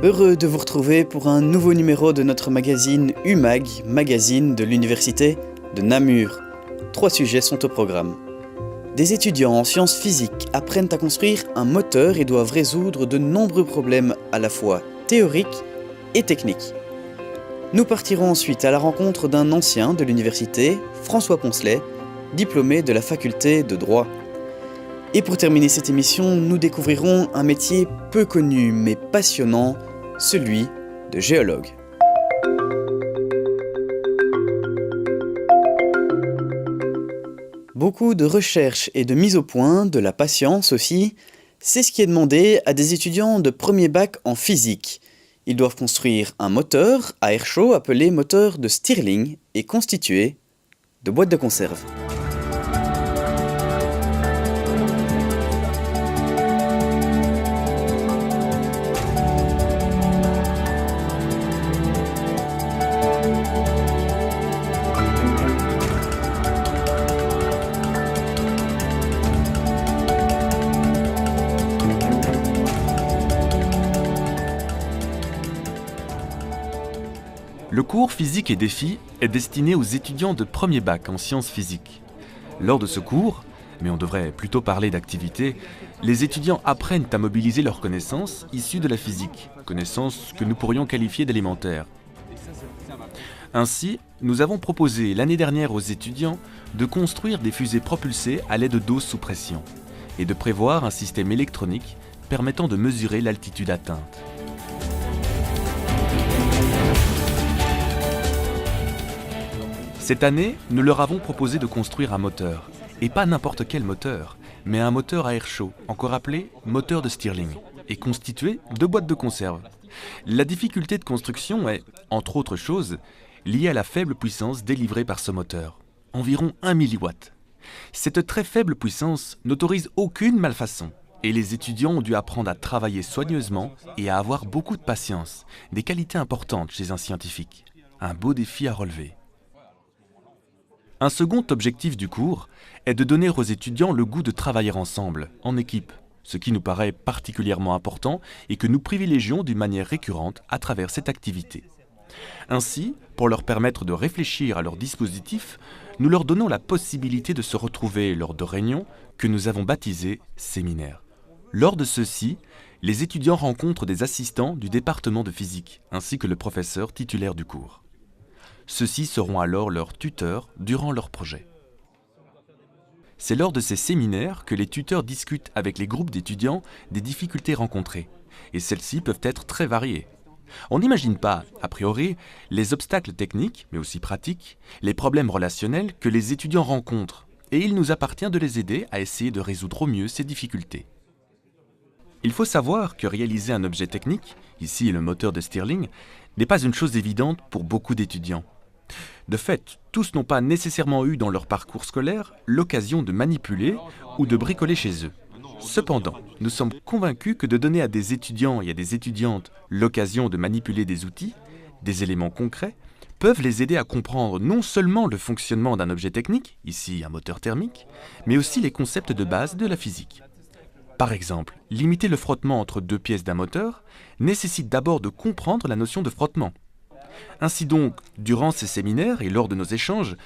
Heureux de vous retrouver pour un nouveau numéro de notre magazine UMAG, magazine de l'Université de Namur. 3 sujets sont au programme. Des étudiants en sciences physiques apprennent à construire un moteur et doivent résoudre de nombreux problèmes à la fois théoriques et techniques. Nous partirons ensuite à la rencontre d'un ancien de l'université, François Poncelet, diplômé de la faculté de droit. Et pour terminer cette émission, nous découvrirons un métier peu connu mais passionnant, celui de géologue. Beaucoup de recherche et de mise au point, de la patience aussi, c'est ce qui est demandé à des étudiants de premier bac en physique. Ils doivent construire un moteur à air chaud appelé moteur de Stirling et constitué de boîtes de conserve. Le cours Physique et défis est destiné aux étudiants de premier bac en sciences physiques. Lors de ce cours, mais on devrait plutôt parler d'activité, les étudiants apprennent à mobiliser leurs connaissances issues de la physique, connaissances que nous pourrions qualifier d'élémentaires. Ainsi, nous avons proposé l'année dernière aux étudiants de construire des fusées propulsées à l'aide de doses sous pression et de prévoir un système électronique permettant de mesurer l'altitude atteinte. Cette année, nous leur avons proposé de construire un moteur. Et pas n'importe quel moteur, mais un moteur à air chaud, encore appelé moteur de Stirling, et constitué de boîtes de conserve. La difficulté de construction est, entre autres choses, liée à la faible puissance délivrée par ce moteur, environ 1 mW. Cette très faible puissance n'autorise aucune malfaçon, et les étudiants ont dû apprendre à travailler soigneusement et à avoir beaucoup de patience, des qualités importantes chez un scientifique. Un beau défi à relever. Un second objectif du cours est de donner aux étudiants le goût de travailler ensemble, en équipe, ce qui nous paraît particulièrement important et que nous privilégions d'une manière récurrente à travers cette activité. Ainsi, pour leur permettre de réfléchir à leur dispositif, nous leur donnons la possibilité de se retrouver lors de réunions que nous avons baptisées séminaires. Lors de ceux-ci, les étudiants rencontrent des assistants du département de physique, ainsi que le professeur titulaire du cours. Ceux-ci seront alors leurs tuteurs durant leur projet. C'est lors de ces séminaires que les tuteurs discutent avec les groupes d'étudiants des difficultés rencontrées, et celles-ci peuvent être très variées. On n'imagine pas, a priori, les obstacles techniques, mais aussi pratiques, les problèmes relationnels que les étudiants rencontrent, et il nous appartient de les aider à essayer de résoudre au mieux ces difficultés. Il faut savoir que réaliser un objet technique, ici le moteur de Stirling, n'est pas une chose évidente pour beaucoup d'étudiants. De fait, tous n'ont pas nécessairement eu dans leur parcours scolaire l'occasion de manipuler ou de bricoler chez eux. Cependant, nous sommes convaincus que de donner à des étudiants et à des étudiantes l'occasion de manipuler des outils, des éléments concrets, peuvent les aider à comprendre non seulement le fonctionnement d'un objet technique, ici un moteur thermique, mais aussi les concepts de base de la physique. Par exemple, limiter le frottement entre 2 pièces d'un moteur nécessite d'abord de comprendre la notion de frottement. Ainsi donc, durant ces séminaires et lors de nos échanges,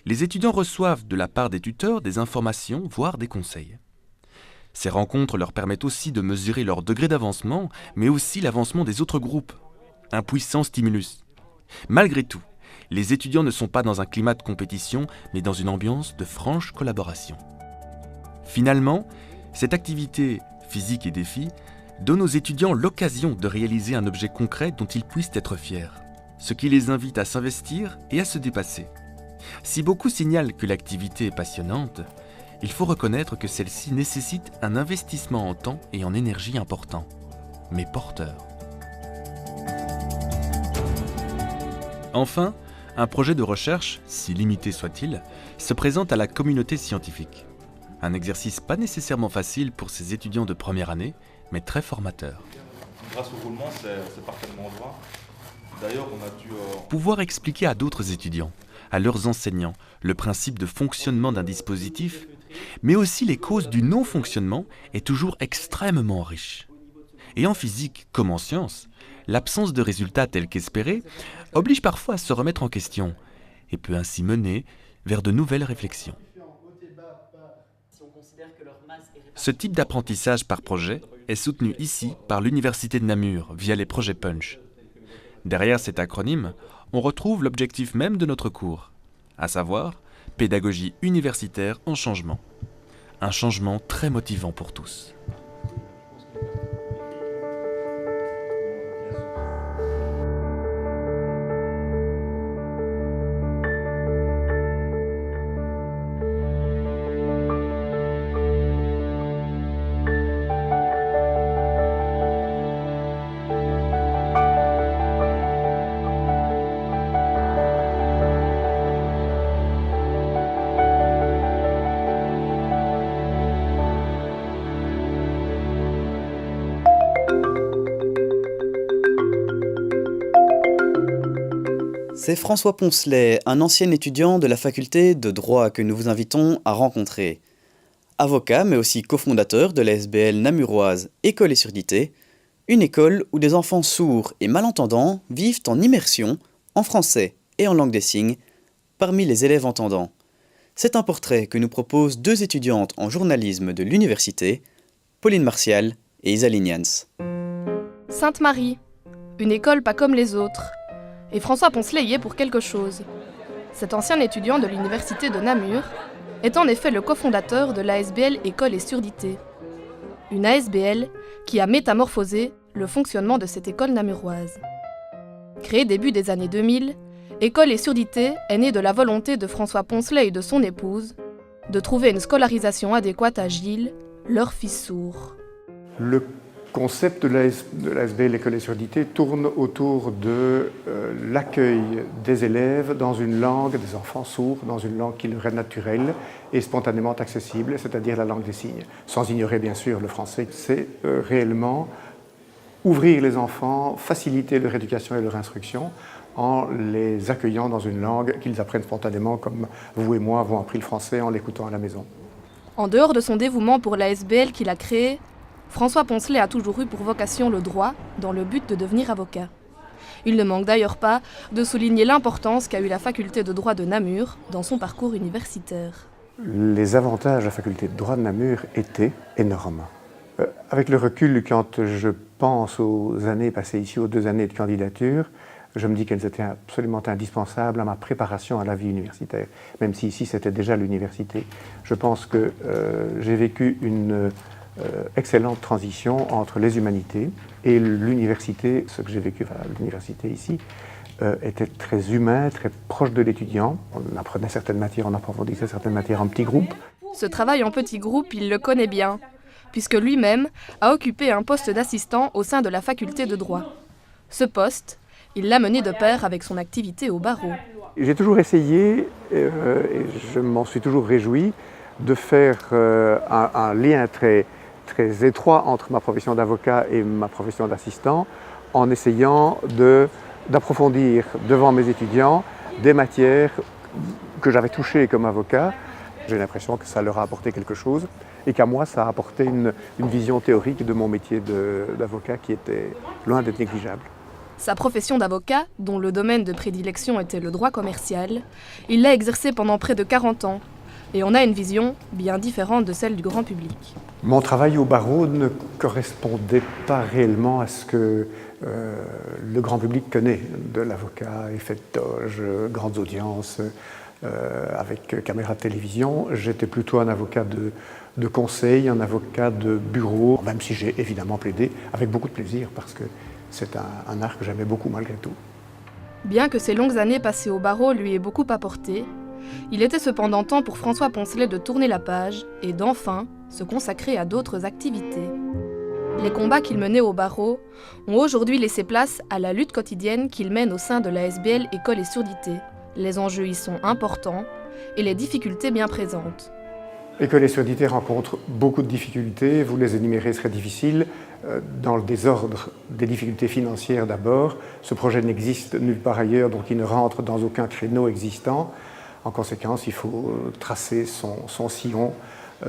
les étudiants reçoivent de la part des tuteurs des informations, voire des conseils. Ces rencontres leur permettent aussi de mesurer leur degré d'avancement, mais aussi l'avancement des autres groupes. Un puissant stimulus. Malgré tout, les étudiants ne sont pas dans un climat de compétition, mais dans une ambiance de franche collaboration. Finalement, cette activité, physique et défi, donne aux étudiants l'occasion de réaliser un objet concret dont ils puissent être fiers, ce qui les invite à s'investir et à se dépasser. Si beaucoup signalent que l'activité est passionnante, il faut reconnaître que celle-ci nécessite un investissement en temps et en énergie important, mais porteur. Enfin, un projet de recherche, si limité soit-il, se présente à la communauté scientifique. Un exercice pas nécessairement facile pour ces étudiants de première année, mais très formateur. Grâce au roulement, c'est parfaitement droit. D'ailleurs, on a dû... Pouvoir expliquer à d'autres étudiants, à leurs enseignants, le principe de fonctionnement d'un dispositif, mais aussi les causes du non-fonctionnement, est toujours extrêmement riche. Et en physique, comme en sciences, L'absence de résultats tels qu'espérés oblige parfois à se remettre en question et peut ainsi mener vers de nouvelles réflexions. Ce type d'apprentissage par projet est soutenu ici par l'Université de Namur via les projets Punch. Derrière cet acronyme, on retrouve l'objectif même de notre cours, à savoir pédagogie universitaire en changement. Un changement très motivant pour tous. C'est François Poncelet, un ancien étudiant de la faculté de droit que nous vous invitons à rencontrer. Avocat, mais aussi cofondateur de la SBL namuroise École et Surdité, une école où des enfants sourds et malentendants vivent en immersion, en français et en langue des signes, parmi les élèves entendants. C'est un portrait que nous proposent deux étudiantes en journalisme de l'université, Pauline Martial et Isaline Jans. Sainte-Marie, une école pas comme les autres. Et François Poncelet y est pour quelque chose. Cet ancien étudiant de l'université de Namur est en effet le cofondateur de l'ASBL École et Surdité. Une ASBL qui a métamorphosé le fonctionnement de cette école namuroise. Créée début des années 2000, École et Surdité est née de la volonté de François Poncelet et de son épouse de trouver une scolarisation adéquate à Gilles, leur fils sourd. Le concept de l'ASBL École et Surdité tourne autour de l'accueil des élèves dans une langue, des enfants sourds, dans une langue qui leur est naturelle et spontanément accessible, c'est-à-dire la langue des signes. Sans ignorer bien sûr le français, c'est réellement ouvrir les enfants, faciliter leur éducation et leur instruction en les accueillant dans une langue qu'ils apprennent spontanément, comme vous et moi avons appris le français en l'écoutant à la maison. En dehors de son dévouement pour l'ASBL qu'il a créée, François Poncelet a toujours eu pour vocation le droit, dans le but de devenir avocat. Il ne manque d'ailleurs pas de souligner l'importance qu'a eu la faculté de droit de Namur dans son parcours universitaire. Les avantages de la faculté de droit de Namur étaient énormes. Avec le recul, quand je pense aux années passées ici, aux 2 années de candidature, je me dis qu'elles étaient absolument indispensables à ma préparation à la vie universitaire, même si ici c'était déjà l'université. Je pense que j'ai vécu une excellente transition entre les humanités et l'université. Ce que j'ai vécu à l'université ici était très humain, très proche de l'étudiant. On apprenait certaines matières, on approfondissait certaines matières en petits groupes. Ce travail en petits groupes, il le connaît bien, puisque lui-même a occupé un poste d'assistant au sein de la faculté de droit. Ce poste, il l'a mené de pair avec son activité au barreau. J'ai toujours essayé, et je m'en suis toujours réjoui, de faire un lien très étroit entre ma profession d'avocat et ma profession d'assistant, en essayant d'approfondir devant mes étudiants des matières que j'avais touchées comme avocat. J'ai l'impression que ça leur a apporté quelque chose et qu'à moi, ça a apporté une vision théorique de mon métier d'avocat qui était loin d'être négligeable. Sa profession d'avocat, dont le domaine de prédilection était le droit commercial, il l'a exercée pendant près de 40 ans. Et on a une vision bien différente de celle du grand public. Mon travail au barreau ne correspondait pas réellement à ce que le grand public connaît de l'avocat, effet de toge, grandes audiences, avec caméra de télévision. J'étais plutôt un avocat de conseil, un avocat de bureau, même si j'ai évidemment plaidé avec beaucoup de plaisir, parce que c'est un art que j'aimais beaucoup malgré tout. Bien que ces longues années passées au barreau lui aient beaucoup apporté, il était cependant temps pour François Poncelet de tourner la page et d'enfin se consacrer à d'autres activités. Les combats qu'il menait au barreau ont aujourd'hui laissé place à la lutte quotidienne qu'il mène au sein de la SBL École et Surdité. Les enjeux y sont importants et les difficultés bien présentes. École et Surdité rencontre beaucoup de difficultés, vous les énumérez serait difficile. Dans le désordre des difficultés financières d'abord, ce projet n'existe nulle part ailleurs, donc il ne rentre dans aucun créneau existant. En conséquence, il faut tracer son sillon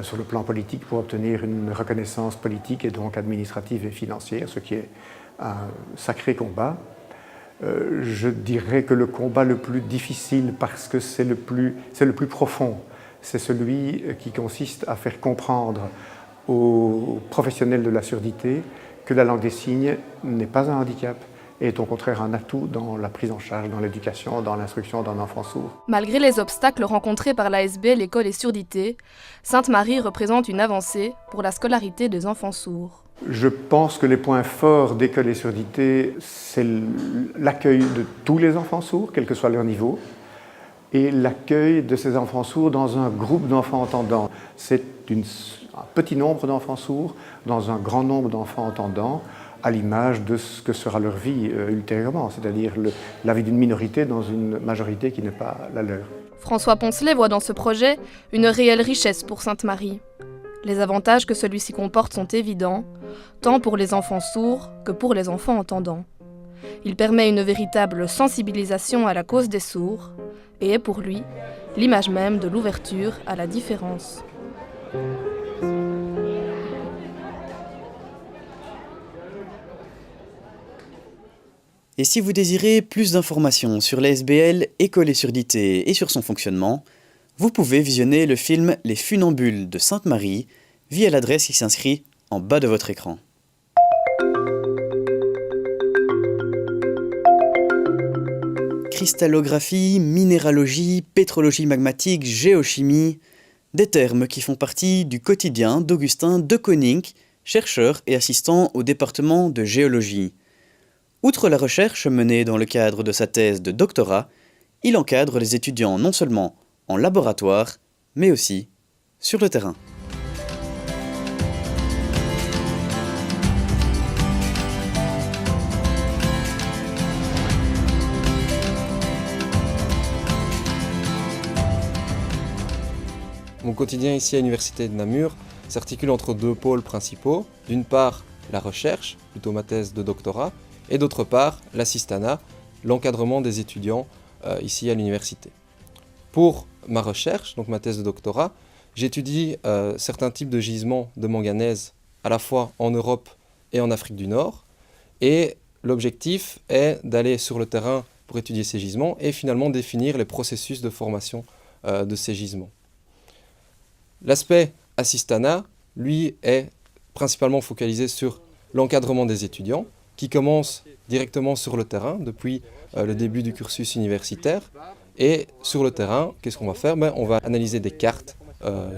sur le plan politique pour obtenir une reconnaissance politique et donc administrative et financière, ce qui est un sacré combat. Je dirais que le combat le plus difficile, parce que c'est le plus profond, c'est celui qui consiste à faire comprendre aux professionnels de la surdité que la langue des signes n'est pas un handicap et est au contraire un atout dans la prise en charge, dans l'éducation, dans l'instruction d'un enfant sourd. Malgré les obstacles rencontrés par l'ASBL École et Surdité, Sainte-Marie représente une avancée pour la scolarité des enfants sourds. Je pense que les points forts d'École et Surdité, c'est l'accueil de tous les enfants sourds, quel que soit leur niveau, et l'accueil de ces enfants sourds dans un groupe d'enfants entendants. C'est un petit nombre d'enfants sourds dans un grand nombre d'enfants entendants, à l'image de ce que sera leur vie ultérieurement, c'est-à-dire la vie d'une minorité dans une majorité qui n'est pas la leur. François Poncelet voit dans ce projet une réelle richesse pour Sainte-Marie. Les avantages que celui-ci comporte sont évidents, tant pour les enfants sourds que pour les enfants entendants. Il permet une véritable sensibilisation à la cause des sourds et est pour lui l'image même de l'ouverture à la différence. Et si vous désirez plus d'informations sur l'ASBL École et Surdité et sur son fonctionnement, vous pouvez visionner le film Les Funambules de Sainte-Marie via l'adresse qui s'inscrit en bas de votre écran. Cristallographie, minéralogie, pétrologie magmatique, géochimie, des termes qui font partie du quotidien d'Augustin de Koninck, chercheur et assistant au département de géologie. Outre la recherche menée dans le cadre de sa thèse de doctorat, il encadre les étudiants non seulement en laboratoire, mais aussi sur le terrain. Mon quotidien ici à l'Université de Namur s'articule entre deux pôles principaux. D'une part, la recherche, plutôt ma thèse de doctorat, et d'autre part, l'assistanat, l'encadrement des étudiants ici à l'université. Pour ma recherche, donc ma thèse de doctorat, j'étudie certains types de gisements de manganèse à la fois en Europe et en Afrique du Nord. Et l'objectif est d'aller sur le terrain pour étudier ces gisements et finalement définir les processus de formation de ces gisements. L'aspect assistanat, lui, est principalement focalisé sur l'encadrement des étudiants, qui commence directement sur le terrain depuis le début du cursus universitaire. Et sur le terrain, qu'est-ce qu'on va faire ? On va analyser des cartes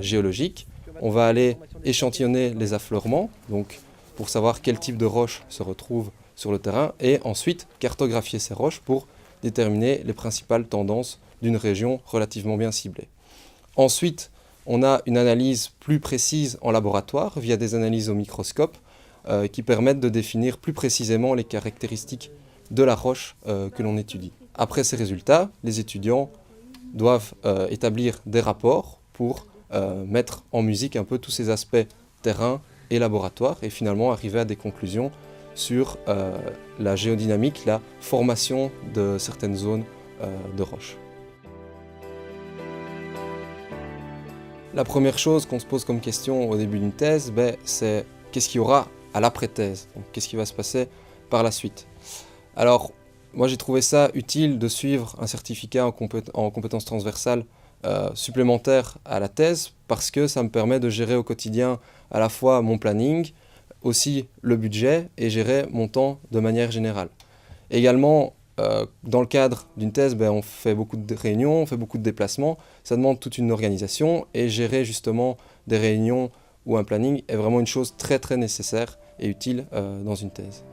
géologiques, on va aller échantillonner les affleurements, donc pour savoir quel type de roches se retrouvent sur le terrain, et ensuite cartographier ces roches pour déterminer les principales tendances d'une région relativement bien ciblée. Ensuite, on a une analyse plus précise en laboratoire via des analyses au microscope qui permettent de définir plus précisément les caractéristiques de la roche que l'on étudie. Après ces résultats, les étudiants doivent établir des rapports pour mettre en musique un peu tous ces aspects terrain et laboratoire et finalement arriver à des conclusions sur la géodynamique, la formation de certaines zones de roches. La première chose qu'on se pose comme question au début d'une thèse, c'est qu'est-ce qu'il y aura à l'après-thèse, donc qu'est-ce qui va se passer par la suite. Alors, moi j'ai trouvé ça utile de suivre un certificat en compétences transversales supplémentaire à la thèse parce que ça me permet de gérer au quotidien à la fois mon planning, aussi le budget et gérer mon temps de manière générale. Également, dans le cadre d'une thèse, on fait beaucoup de réunions, on fait beaucoup de déplacements, ça demande toute une organisation et gérer justement des réunions ou un planning est vraiment une chose très très nécessaire et utile dans une thèse.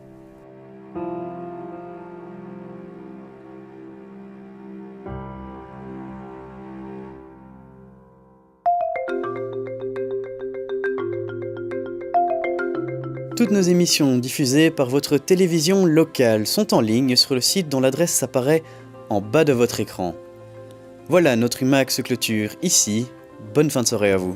Toutes nos émissions diffusées par votre télévision locale sont en ligne sur le site dont l'adresse apparaît en bas de votre écran. Voilà, notre UMAG se clôture ici. Bonne fin de soirée à vous.